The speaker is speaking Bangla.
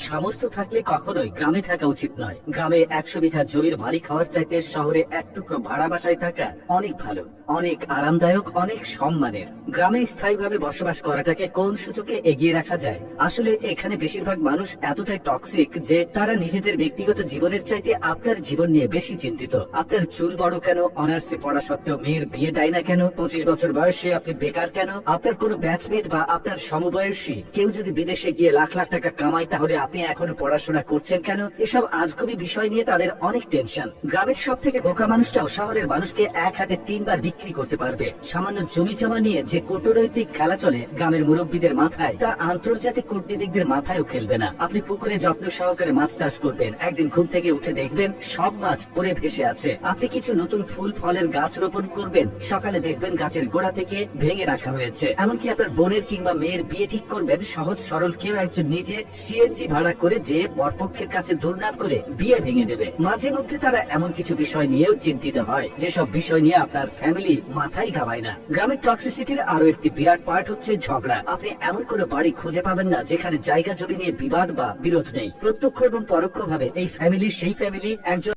সামর্থ্য থাকলে কখনোই গ্রামে থাকা উচিত নয়। গ্রামে 100 বিঘা জমির মালিক হওয়ার চাইতে শহরে এক টুকরো ভাড়া বাসায় থাকা অনেক ভালো, অনেক আরামদায়ক, অনেক সম্মানের। গ্রামে স্থায়ীভাবে বসবাস করাটাকে কোন সুযোগে এগিয়ে রাখা যায়? আসলে এখানে বেশিরভাগ মানুষ এতটাই টক্সিক যে তারা নিজেদের ব্যক্তিগত জীবনের চাইতে আপনার জীবন নিয়ে বেশি চিন্তিত। আপনার চুল বড় কেন, অনার্সে পড়া সত্ত্বেও মেয়ের বিয়ে দেয় না কেন, 25 বছর বয়সে আপনি বেকার কেন, আপনার কোনো ব্যাচমেট বা আপনার সমবয়সী কেউ যদি বিদেশে গিয়ে লাখ লাখ টাকা কামায় তাহলে আপনি এখনো পড়াশোনা করছেন কেন, এসব আজগুবি বিষয় নিয়ে তাদের অনেক টেনশন। গ্রামের সব থেকে বোকা মানুষটাও শহরের মানুষকে এক হাতে 3 বার বিক্রি করতে পারবে। সামান্য জমি জমা নিয়ে যে কূটনৈতিক খেলা চলে গ্রামের মুরব্বীদের মাথায়, তা আন্তর্জাতিক কূটনীতিকদের মাথায়ও খেলবে না। আপনি পুকুরে যত্ন সহকারে মাছ চাষ করবেন, একদিন ঘুম থেকে উঠে দেখবেন সব মাছ পড়ে ভেসে আছে। আপনি কিছু নতুন ফুল ফলের গাছ রোপণ করবেন, সকালে দেখবেন গাছের গোড়া থেকে ভেঙে রাখা হয়েছে। এমনকি আপনার বোনের কিংবা মেয়ের বিয়ে ঠিক করবেন, সহজ সরল কেউ একজন নিজে সিএনজি ভাড়া করে যে বরপক্ষের কাছে দুর্নাম করে বিয়ে ভেঙে দেবে। মাঝে মধ্যে তারা এমন কিছু বিষয় নিয়েও চিন্তিত হয় যেসব বিষয় নিয়ে আপনার ফ্যামিলি মাথায় ঘামায় না। গ্রামের টক্সিসিটির আরো একটি বিরাট পার্ট হচ্ছে ঝগড়া। আপনি এমন কোনো বাড়ি খুঁজে পাবেন না যেখানে জায়গা জমি নিয়ে বিবাদ বা বিরোধ নেই। প্রত্যক্ষ এবং পরোক্ষ ভাবে এই ফ্যামিলি সেই ফ্যামিলি একজন